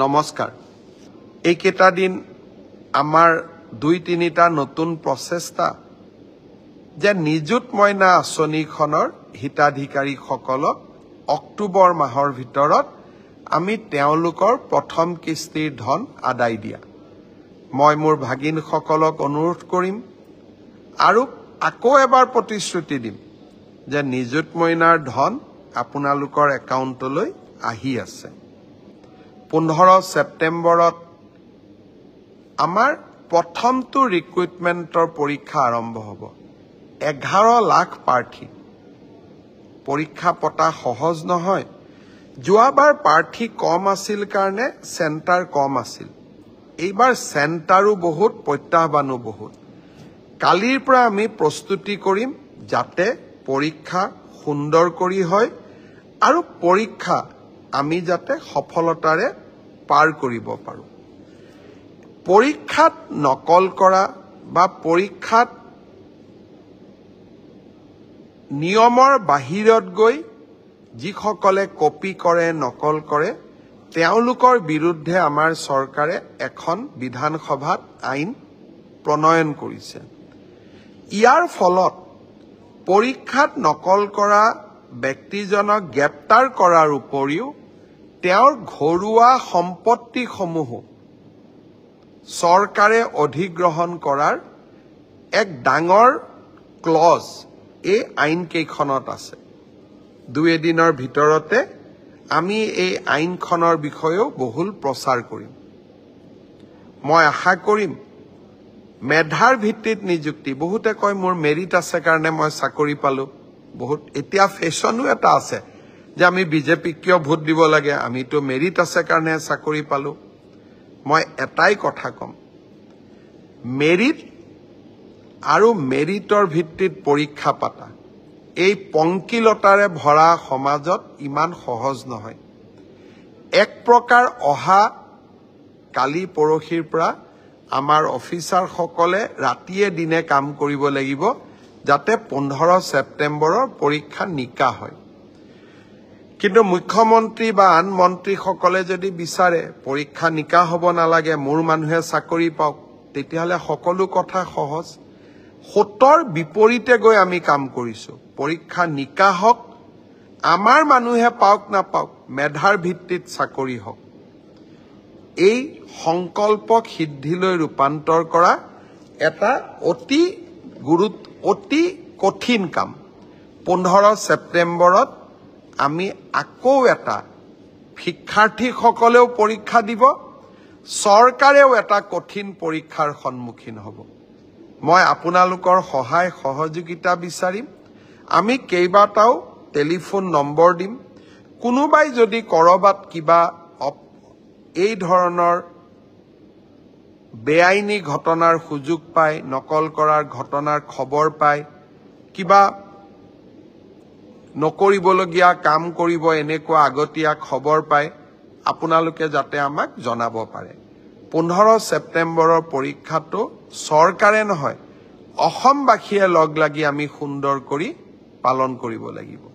নমস্কাৰ। এইকেইটা দিন আমাৰ 2-3টা নতুন প্ৰচেষ্টা যে নিযুত মইনা আঁচনিখনৰ হিতাধিকাৰীসকলক অক্টোবৰ মাহৰ ভিতৰত আমি তেওঁলোকৰ প্ৰথম কিস্তিৰ ধন আদায় দিয়া। মই মোৰ ভাগিনসকলক অনুৰোধ কৰিম আৰু আকৌ এবাৰ প্ৰতিশ্ৰুতি দিম যে নিযুত মইনাৰ ধন আপোনালোকৰ একাউণ্টলৈ আহি আছে। 15 ছেপ্টেম্বৰত আমাৰ প্ৰথমটো ৰিক্ৰুইটমেণ্টৰ পৰীক্ষা আৰম্ভ হ'ব। 11 লাখ প্ৰাৰ্থী। পৰীক্ষা পতা সহজ নহয়। যোৱাবাৰ প্ৰাৰ্থী কম আছিল কাৰণে চেণ্টাৰ কম আছিল। এইবাৰ চেণ্টাৰো বহুত, প্ৰত্যাহ্বানো বহুত। কালিৰ পৰা আমি প্ৰস্তুতি কৰিম যাতে পৰীক্ষা সুন্দৰ কৰি হয় আৰু পৰীক্ষা আমি যাতে সফলতাৰে পাৰ কৰিব পাৰোঁ। পৰীক্ষাত নকল কৰা বা পৰীক্ষাত নিয়মৰ বাহিৰত গৈ যিসকলে কপি কৰে, নকল কৰে, তেওঁলোকৰ বিৰুদ্ধে আমাৰ চৰকাৰে এখন বিধানসভাত আইন প্ৰণয়ন কৰিছে। ইয়াৰ ফলত পৰীক্ষাত নকল কৰা ব্যক্তিজনক গ্ৰেপ্তাৰ কৰাৰ উপৰিও তেওঁৰ ঘৰুৱা সম্পত্তিসমূহো চৰকাৰে অধিগ্ৰহণ কৰাৰ এক ডাঙৰ ক্লজ এই আইনকেইখনত আছে। 2-এদিনৰ ভিতৰতে আমি এই আইনখনৰ বিষয়েও বহুল প্ৰচাৰ কৰিম। মই আশা কৰিম মেধাৰ ভিত্তিত নিযুক্তি। বহুতে কয় মোৰ মেৰিট আছে কাৰণে মই চাকৰি পালোঁ। এতিয়া ফেশ্বনো এটা আছে যে আমি বিজেপিক কিয় ভোট দিব লাগে, আমিতো মেৰিট আছে কাৰণে চাকৰি পালোঁ। মই এটাই কথা ক'ম, মেৰিট আৰু মেৰিটৰ ভিত্তিত পৰীক্ষা পাতা এই পংকিলতাৰে ভৰা সমাজত ইমান সহজ নহয়। এক প্ৰকাৰ অহা কালি পৰহিৰ পৰা আমাৰ অফিচাৰসকলে ৰাতিয়ে দিনে কাম কৰিব লাগিব যাতে 15 ছেপ্টেম্বৰৰ পৰীক্ষা নিকা হয়। কিন্তু মুখ্যমন্ত্ৰী বা আন মন্ত্ৰীসকলে যদি বিচাৰে পৰীক্ষা নিকা হ'ব নালাগে, মোৰ মানুহে চাকৰি পাওক, তেতিয়াহ'লে সকলো কথা সহজ। 7ৰ বিপৰীতে গৈ আমি কাম কৰিছোঁ। পৰীক্ষা নিকা হওক, আমাৰ মানুহে পাওক নাপাওক, মেধাৰ ভিত্তিত চাকৰি হওক। এই সংকল্পক সিদ্ধিলৈ ৰূপান্তৰ কৰা এটা অতি কঠিন কাম। 15 ছেপ্টেম্বৰত আমি আকৌ এটা শিক্ষাৰ্থীসকলেও পৰীক্ষা দিব, চৰকাৰেও এটা কঠিন পৰীক্ষাৰ সন্মুখীন হ'ব। মই আপোনালোকৰ সহায় সহযোগিতা বিচাৰিম। আমি কেইবাটাও টেলিফোন নম্বৰ দিম। কোনোবাই যদি ক'ৰবাত কিবা এই ধৰণৰ বেআইনী ঘটনাৰ সুযোগ পায়, নকল কৰাৰ ঘটনাৰ খবৰ পায়, কিবা নকৰিবলগীয়া কাম কৰিব এনেকুৱা আগতীয়া খবৰ পায়, আপোনালোকে যাতে আমাক জনাব পাৰে। 15 ছেপ্টেম্বৰৰ পৰীক্ষাটো চৰকাৰে নহয়, অসমবাসীয়ে লগ লাগি আমি সুন্দৰ কৰি পালন কৰিব লাগিব।